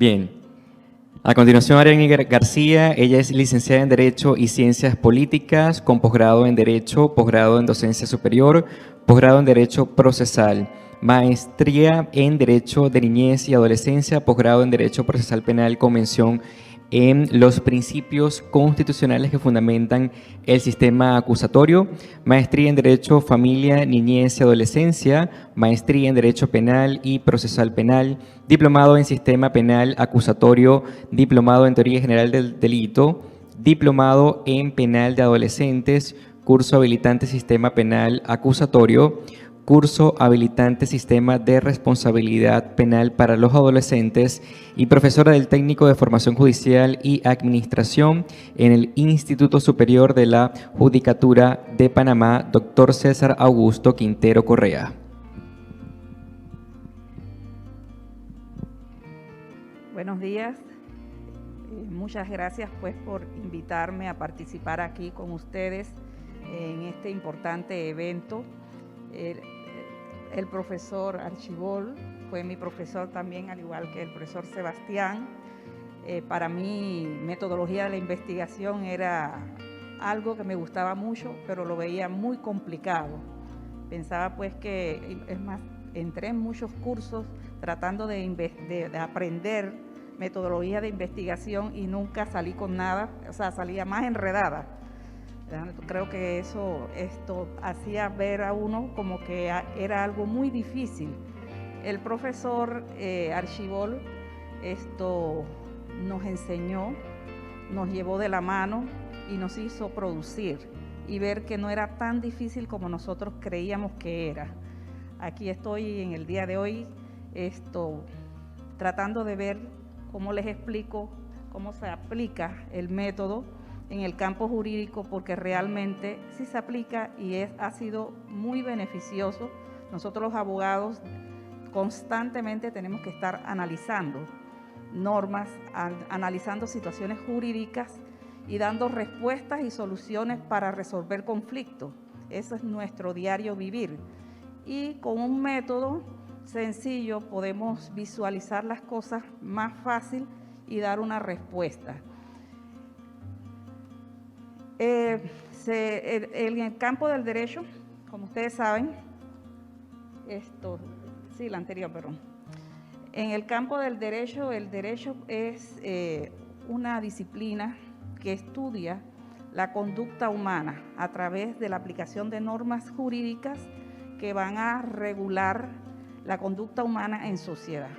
Bien. A continuación, Ariadne García. Ella es licenciada en Derecho y Ciencias Políticas, con posgrado en Derecho, posgrado en Docencia Superior, posgrado en Derecho Procesal, maestría en Derecho de Niñez y Adolescencia, posgrado en Derecho Procesal Penal con mención en los principios constitucionales que fundamentan el sistema acusatorio, maestría en Derecho, Familia, Niñez y Adolescencia, maestría en Derecho Penal y Procesal Penal, diplomado en Sistema Penal Acusatorio, diplomado en Teoría General del Delito, diplomado en Penal de Adolescentes, curso habilitante Sistema Penal Acusatorio, curso habilitante Sistema de Responsabilidad Penal para los Adolescentes y profesora del Técnico de Formación Judicial y Administración en el Instituto Superior de la Judicatura de Panamá, Dr. César Augusto Quintero Correa. Buenos días. Muchas gracias pues por invitarme a participar aquí con ustedes en este importante evento. El profesor Archibol fue mi profesor también, al igual que el profesor Sebastián. Para mí, metodología de la investigación era algo que me gustaba mucho, pero lo veía muy complicado. Pensaba pues que, es más, entré en muchos cursos tratando de aprender metodología de investigación y nunca salí con nada, o sea, salía más enredada. Creo que esto hacía ver a uno como que era algo muy difícil. El profesor Archibol nos enseñó, nos llevó de la mano y nos hizo producir y ver que no era tan difícil como nosotros creíamos que era. Aquí estoy en el día de hoy tratando de ver cómo les explico cómo se aplica el método en el campo jurídico, porque realmente sí se aplica y ha sido muy beneficioso. Nosotros los abogados constantemente tenemos que estar analizando normas, analizando situaciones jurídicas y dando respuestas y soluciones para resolver conflictos. Eso es nuestro diario vivir. Y con un método sencillo podemos visualizar las cosas más fácil y dar una respuesta. En el campo del derecho, como ustedes saben, la anterior, perdón. En el campo del derecho, el derecho es una disciplina que estudia la conducta humana a través de la aplicación de normas jurídicas que van a regular la conducta humana en sociedad.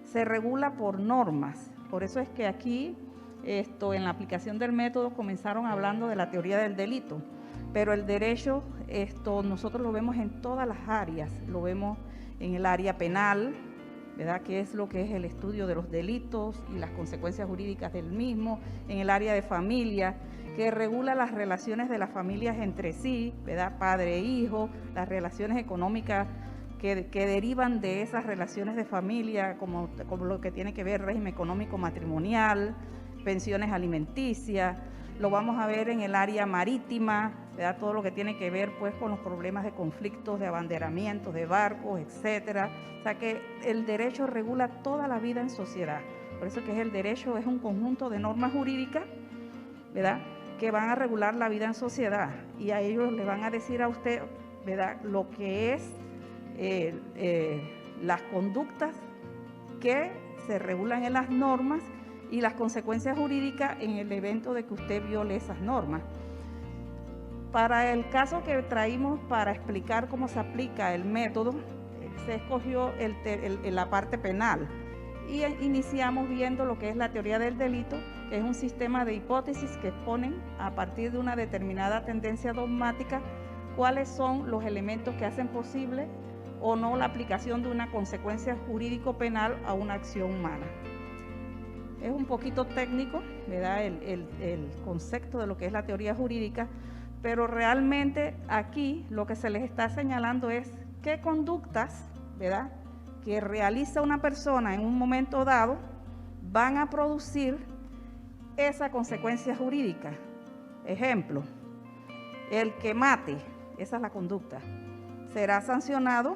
Se regula por normas, por eso es que aquí en la aplicación del método comenzaron hablando de la teoría del delito, pero el derecho nosotros lo vemos en todas las áreas, lo vemos en el área penal, ¿verdad? Que es lo que es el estudio de los delitos y las consecuencias jurídicas del mismo, en el área de familia, que regula las relaciones de las familias entre sí, ¿verdad? Padre e hijo, las relaciones económicas que derivan de esas relaciones de familia, como lo que tiene que ver régimen económico matrimonial, pensiones alimenticias. Lo vamos a ver en el área marítima, ¿verdad? Todo lo que tiene que ver pues con los problemas de conflictos, de abanderamientos, de barcos, etcétera. O sea que el derecho regula toda la vida en sociedad. Por eso que el derecho es un conjunto de normas jurídicas, ¿verdad?, que van a regular la vida en sociedad, y a ellos le van a decir a usted, ¿verdad?, lo que es las conductas que se regulan en las normas y las consecuencias jurídicas en el evento de que usted viole esas normas. Para el caso que traímos para explicar cómo se aplica el método, se escogió la parte penal y iniciamos viendo lo que es la teoría del delito, que es un sistema de hipótesis que exponen a partir de una determinada tendencia dogmática cuáles son los elementos que hacen posible o no la aplicación de una consecuencia jurídico-penal a una acción humana. Es un poquito técnico, ¿verdad?, el concepto de lo que es la teoría jurídica, pero realmente aquí lo que se les está señalando es qué conductas, ¿verdad?, que realiza una persona en un momento dado van a producir esa consecuencia jurídica. Ejemplo, el que mate, esa es la conducta, será sancionado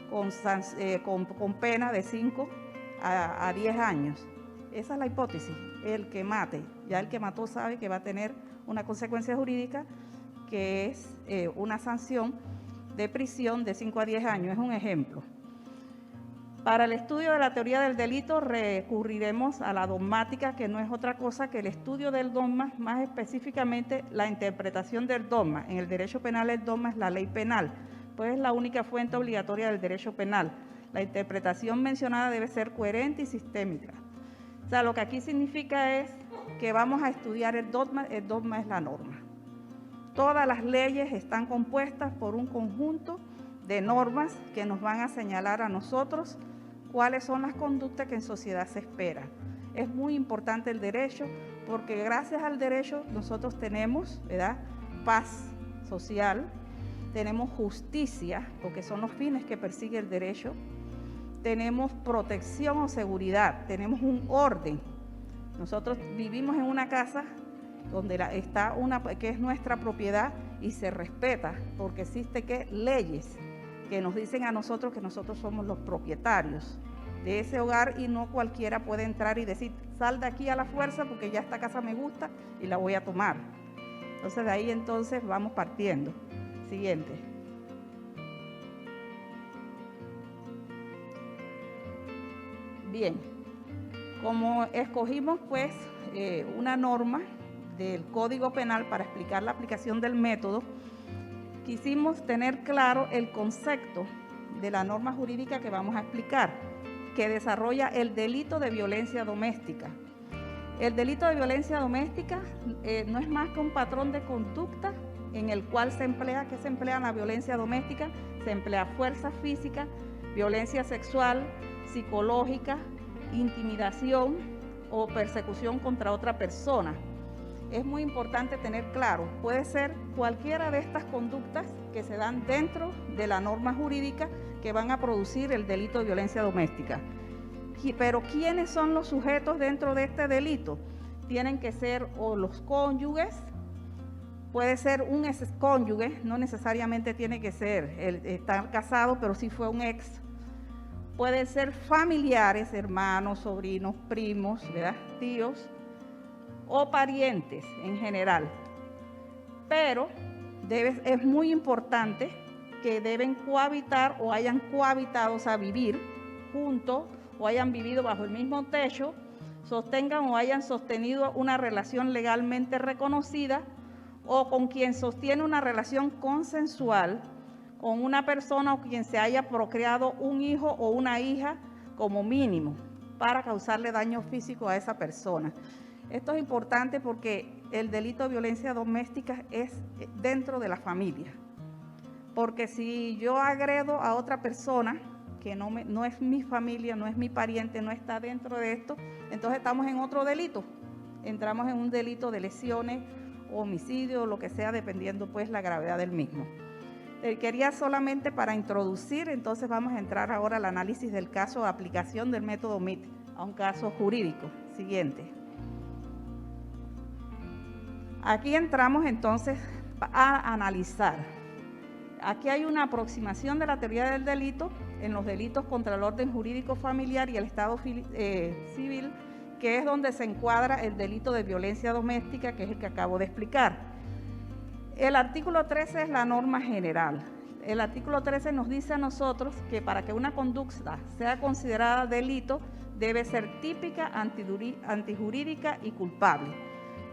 con pena de 5 a 10 años. Esa es la hipótesis. El que mate, ya el que mató sabe que va a tener una consecuencia jurídica que es una sanción de prisión de 5 a 10 años. Es un ejemplo. Para el estudio de la teoría del delito recurriremos a la dogmática, que no es otra cosa que el estudio del dogma, más específicamente la interpretación del dogma. En el derecho penal el dogma es la ley penal, pues es la única fuente obligatoria del derecho penal. La interpretación mencionada debe ser coherente y sistémica. O sea, lo que aquí significa es que vamos a estudiar el dogma es la norma. Todas las leyes están compuestas por un conjunto de normas que nos van a señalar a nosotros cuáles son las conductas que en sociedad se esperan. Es muy importante el derecho porque gracias al derecho nosotros tenemos, ¿verdad?, paz social, tenemos justicia, porque son los fines que persigue el derecho, tenemos protección o seguridad, tenemos un orden. Nosotros vivimos en una casa donde está que es nuestra propiedad y se respeta porque existe leyes que nos dicen a nosotros que nosotros somos los propietarios de ese hogar y no cualquiera puede entrar y decir, sal de aquí a la fuerza porque ya esta casa me gusta y la voy a tomar. Entonces de ahí entonces vamos partiendo. Siguiente. Bien, como escogimos pues una norma del Código Penal para explicar la aplicación del método, quisimos tener claro el concepto de la norma jurídica que vamos a explicar, que desarrolla el delito de violencia doméstica. El delito de violencia doméstica no es más que un patrón de conducta en el cual se emplea en la violencia doméstica, se emplea fuerza física, violencia sexual, psicológica, intimidación o persecución contra otra persona. Es muy importante tener claro, puede ser cualquiera de estas conductas que se dan dentro de la norma jurídica que van a producir el delito de violencia doméstica. Pero ¿quiénes son los sujetos dentro de este delito? Tienen que ser o los cónyuges, puede ser un excónyuge, no necesariamente tiene que ser estar casado, pero sí fue un ex. Pueden ser familiares, hermanos, sobrinos, primos, ¿verdad?, tíos, o parientes en general, pero es muy importante que deben cohabitar o hayan cohabitado, o sea, vivir juntos o hayan vivido bajo el mismo techo, sostengan o hayan sostenido una relación legalmente reconocida o con quien sostiene una relación consensual con una persona o quien se haya procreado un hijo o una hija como mínimo para causarle daño físico a esa persona. Esto es importante porque el delito de violencia doméstica es dentro de la familia. Porque si yo agredo a otra persona que no es mi familia, no es mi pariente, no está dentro de esto, entonces estamos en otro delito. Entramos en un delito de lesiones, homicidio, lo que sea, dependiendo pues la gravedad del mismo. Quería solamente para introducir, entonces vamos a entrar ahora al análisis del caso de aplicación del método MIT a un caso jurídico. Siguiente. Aquí entramos entonces a analizar. Aquí hay una aproximación de la teoría del delito en los delitos contra el orden jurídico familiar y el Estado civil, que es donde se encuadra el delito de violencia doméstica, que es el que acabo de explicar. El artículo 13 es la norma general. El artículo 13 nos dice a nosotros que para que una conducta sea considerada delito, debe ser típica, antijurídica y culpable.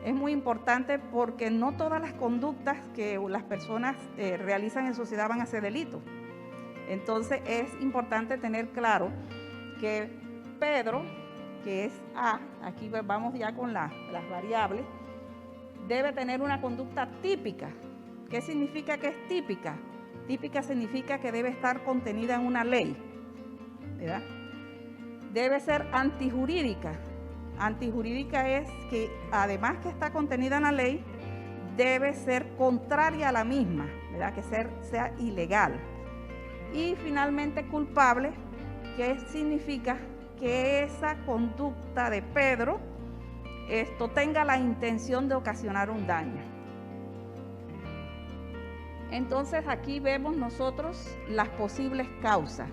Es muy importante porque no todas las conductas que las personas realizan en sociedad van a ser delitos. Entonces es importante tener claro que Pedro, que es A, aquí vamos ya con las variables, debe tener una conducta típica. ¿Qué significa que es típica? Típica significa que debe estar contenida en una ley, ¿verdad? Debe ser antijurídica. Antijurídica es que además que está contenida en la ley, debe ser contraria a la misma, ¿verdad? Que sea ilegal. Y finalmente culpable, que significa que esa conducta de Pedro tenga la intención de ocasionar un daño. Entonces aquí vemos nosotros las posibles causas.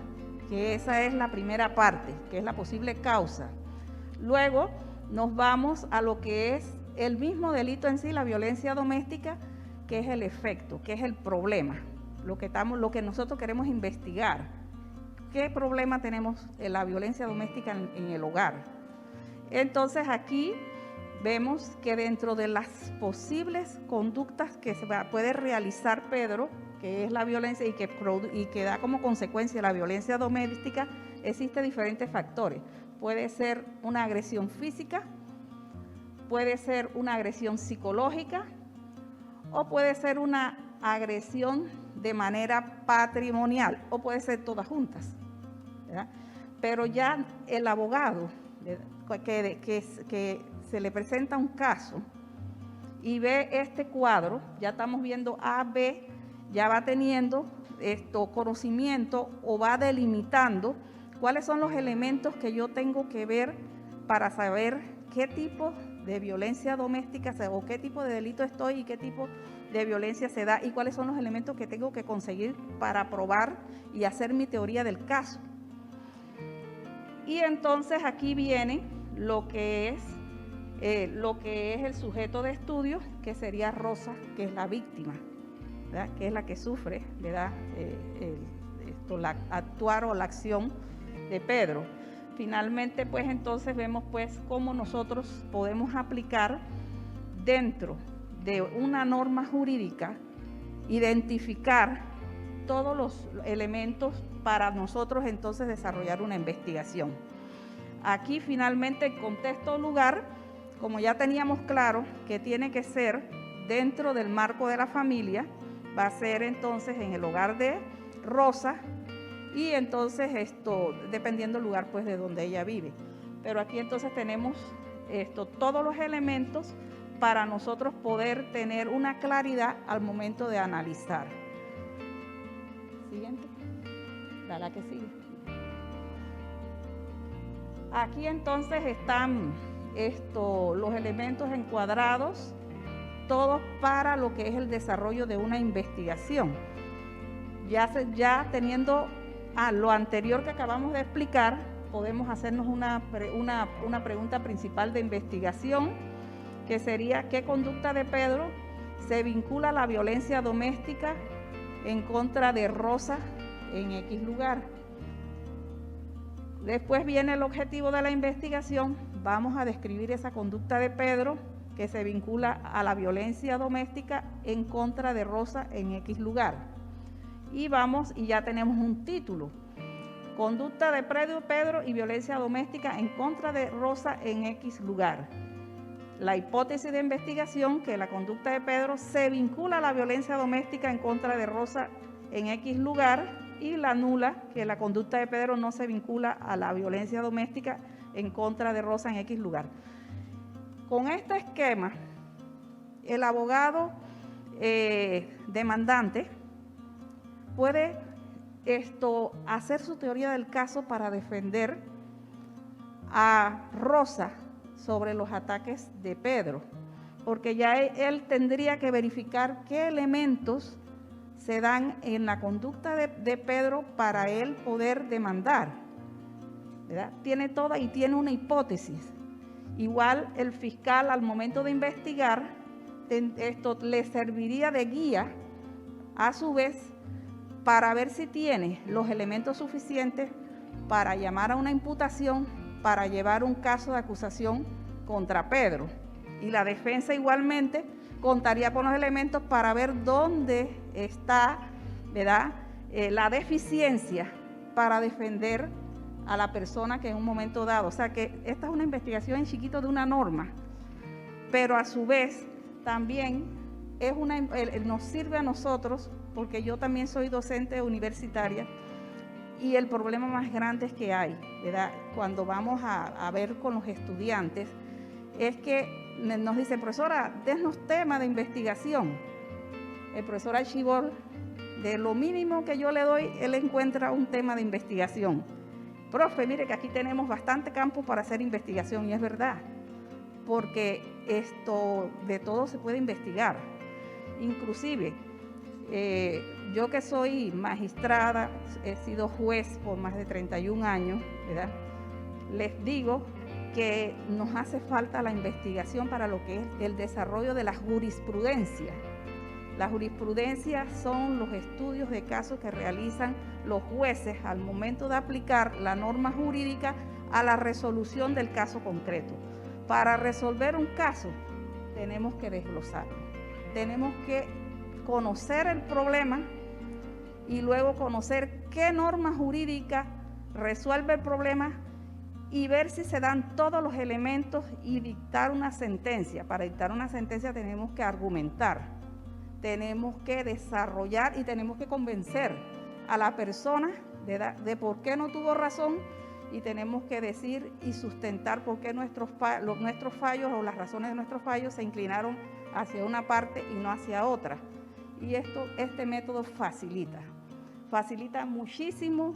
que esa es la primera parte, que es la posible causa. Luego nos vamos a lo que es el mismo delito en sí, la violencia doméstica, que es el efecto, que es el problema, lo que nosotros queremos investigar. ¿Qué problema tenemos en la violencia doméstica en el hogar? Entonces aquí vemos que dentro de las posibles conductas que puede realizar Pedro, que es la violencia y que da como consecuencia la violencia doméstica, existen diferentes factores. Puede ser una agresión física, puede ser una agresión psicológica o puede ser una agresión de manera patrimonial o puede ser todas juntas, ¿verdad? Pero ya el abogado que se le presenta un caso y ve este cuadro, ya estamos viendo A, B, ya va teniendo conocimiento o va delimitando cuáles son los elementos que yo tengo que ver para saber qué tipo de violencia doméstica o qué tipo de delito estoy y qué tipo de violencia se da y cuáles son los elementos que tengo que conseguir para probar y hacer mi teoría del caso. Y entonces aquí viene lo que es el sujeto de estudio, que sería Rosa, que es la víctima, ¿verdad? Que es la que sufre, ¿verdad? La actuar o la acción de Pedro. Finalmente, pues entonces vemos pues cómo nosotros podemos aplicar dentro de una norma jurídica, identificar todos los elementos para nosotros entonces desarrollar una investigación. Aquí finalmente el contexto lugar, como ya teníamos claro que tiene que ser dentro del marco de la familia, va a ser entonces en el hogar de Rosa y entonces dependiendo del lugar pues de donde ella vive. Pero aquí entonces tenemos todos los elementos para nosotros poder tener una claridad al momento de analizar. Siguiente. La que sigue. Aquí entonces están los elementos encuadrados, todos para lo que es el desarrollo de una investigación. Ya teniendo lo anterior que acabamos de explicar, podemos hacernos una pregunta principal de investigación, que sería: ¿qué conducta de Pedro se vincula a la violencia doméstica en contra de Rosa en X lugar? Después viene el objetivo de la investigación. Vamos a describir esa conducta de Pedro que se vincula a la violencia doméstica en contra de Rosa en X lugar. Y ya tenemos un título: conducta de Pedro y violencia doméstica en contra de Rosa en X lugar. La hipótesis de investigación, que la conducta de Pedro se vincula a la violencia doméstica en contra de Rosa en X lugar, y la nula, que la conducta de Pedro no se vincula a la violencia doméstica en contra de Rosa en X lugar. Con este esquema, el abogado demandante puede hacer su teoría del caso para defender a Rosa sobre los ataques de Pedro, porque ya él tendría que verificar qué elementos se dan en la conducta de Pedro para él poder demandar, ¿verdad? Tiene toda y tiene una hipótesis. Igual el fiscal al momento de investigar, esto le serviría de guía a su vez para ver si tiene los elementos suficientes para llamar a una imputación, para llevar un caso de acusación contra Pedro. Y la defensa igualmente contaría con los elementos para ver dónde está, ¿verdad?, la deficiencia para defender a la persona que en un momento dado. O sea que esta es una investigación en chiquito de una norma, pero a su vez también nos sirve a nosotros, porque yo también soy docente universitaria, y el problema más grande es que hay, ¿verdad?, cuando vamos a ver con los estudiantes, es que nos dice: profesora, denos tema de investigación. El profesor Archibald, de lo mínimo que yo le doy, él encuentra un tema de investigación. Profe, mire que aquí tenemos bastante campo para hacer investigación, y es verdad, porque de todo se puede investigar. Inclusive, Yo que soy magistrada, he sido juez por más de 31 años, ¿verdad? Les digo que nos hace falta la investigación para lo que es el desarrollo de la jurisprudencia. La jurisprudencia son los estudios de casos que realizan los jueces al momento de aplicar la norma jurídica a la resolución del caso concreto. Para resolver un caso tenemos que desglosarlo, tenemos que conocer el problema y luego conocer qué norma jurídica resuelve el problema y ver si se dan todos los elementos y dictar una sentencia. Para dictar una sentencia tenemos que argumentar, tenemos que desarrollar y tenemos que convencer a la persona de por qué no tuvo razón, y tenemos que decir y sustentar por qué nuestros fallos o las razones de nuestros fallos se inclinaron hacia una parte y no hacia otra. Y este método facilita muchísimo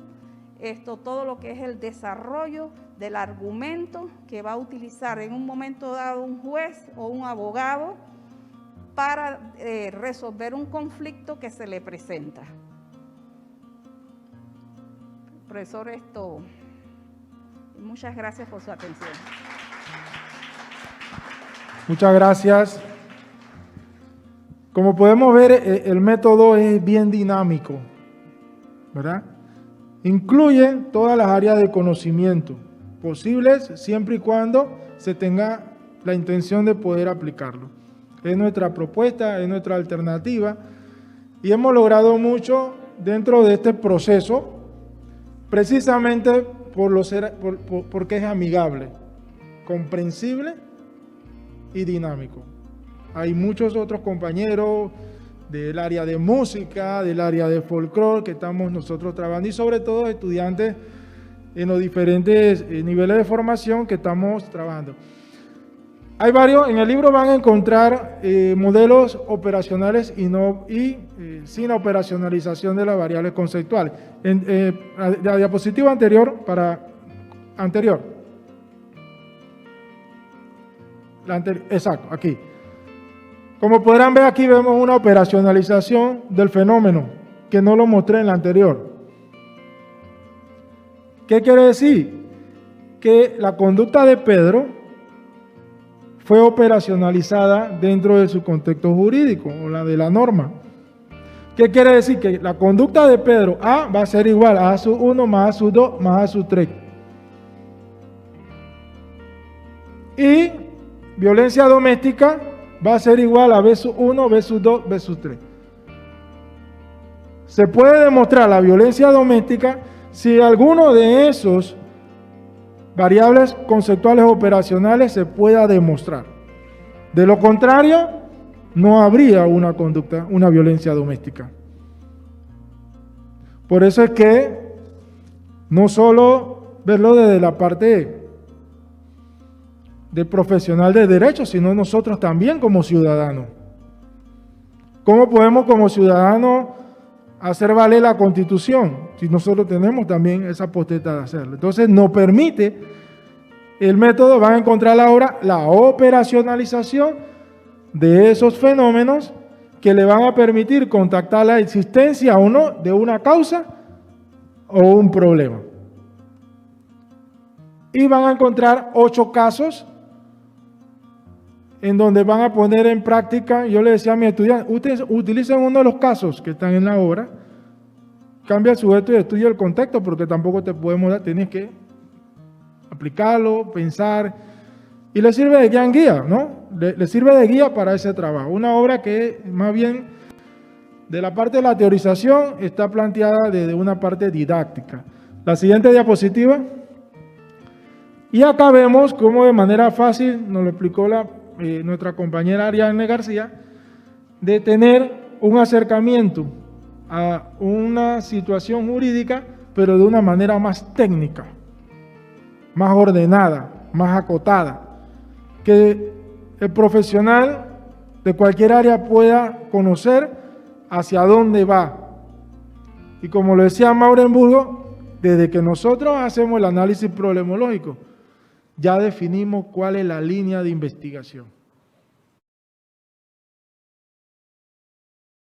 todo lo que es el desarrollo del argumento que va a utilizar en un momento dado un juez o un abogado para resolver un conflicto que se le presenta. Profesor, muchas gracias por su atención. Muchas gracias. Como podemos ver, el método es bien dinámico, ¿verdad? Incluye todas las áreas de conocimiento posibles siempre y cuando se tenga la intención de poder aplicarlo. Es nuestra propuesta, es nuestra alternativa y hemos logrado mucho dentro de este proceso precisamente porque es amigable, comprensible y dinámico. Hay muchos otros compañeros del área de música, del área de folclore que estamos nosotros trabajando y sobre todo estudiantes en los diferentes niveles de formación que estamos trabajando. Hay varios, en el libro van a encontrar modelos operacionales y sin operacionalización de las variables conceptuales. La diapositiva anterior, exacto, aquí. Como podrán ver aquí vemos una operacionalización del fenómeno que no lo mostré en la anterior. ¿Qué quiere decir? Que la conducta de Pedro fue operacionalizada dentro de su contexto jurídico o la de la norma. ¿Qué quiere decir? Que la conducta de Pedro A va a ser igual a sub 1 más a sub 2 más a sub 3. Y violencia doméstica va a ser igual a B sub 1, B sub 2, B sub 3. Se puede demostrar la violencia doméstica si alguno de esos variables conceptuales operacionales se pueda demostrar. De lo contrario, no habría una conducta, una violencia doméstica. Por eso es que no solo verlo desde la parte de profesional de derecho, sino nosotros también como ciudadanos. ¿Cómo podemos como ciudadanos hacer valer la Constitución si nosotros tenemos también esa potestad de hacerlo? Entonces nos permite el método, van a encontrar ahora la operacionalización de esos fenómenos que le van a permitir contactar la existencia o no de una causa o un problema. Y van a encontrar 8 casos en donde van a poner en práctica. Yo le decía a mis estudiantes, ustedes utilicen uno de los casos que están en la obra, cambia el sujeto y estudia el contexto, porque tampoco te podemos dar, tienes que aplicarlo, pensar, y le sirve de guía, ¿no? Le sirve de guía para ese trabajo. Una obra que más bien de la parte de la teorización está planteada desde una parte didáctica. La siguiente diapositiva. Y acá vemos cómo de manera fácil, nos lo explicó nuestra compañera Ariadne García, de tener un acercamiento a una situación jurídica, pero de una manera más técnica, más ordenada, más acotada, que el profesional de cualquier área pueda conocer hacia dónde va. Y como lo decía Maurenburgo, desde que nosotros hacemos el análisis problemológico, ya definimos cuál es la línea de investigación.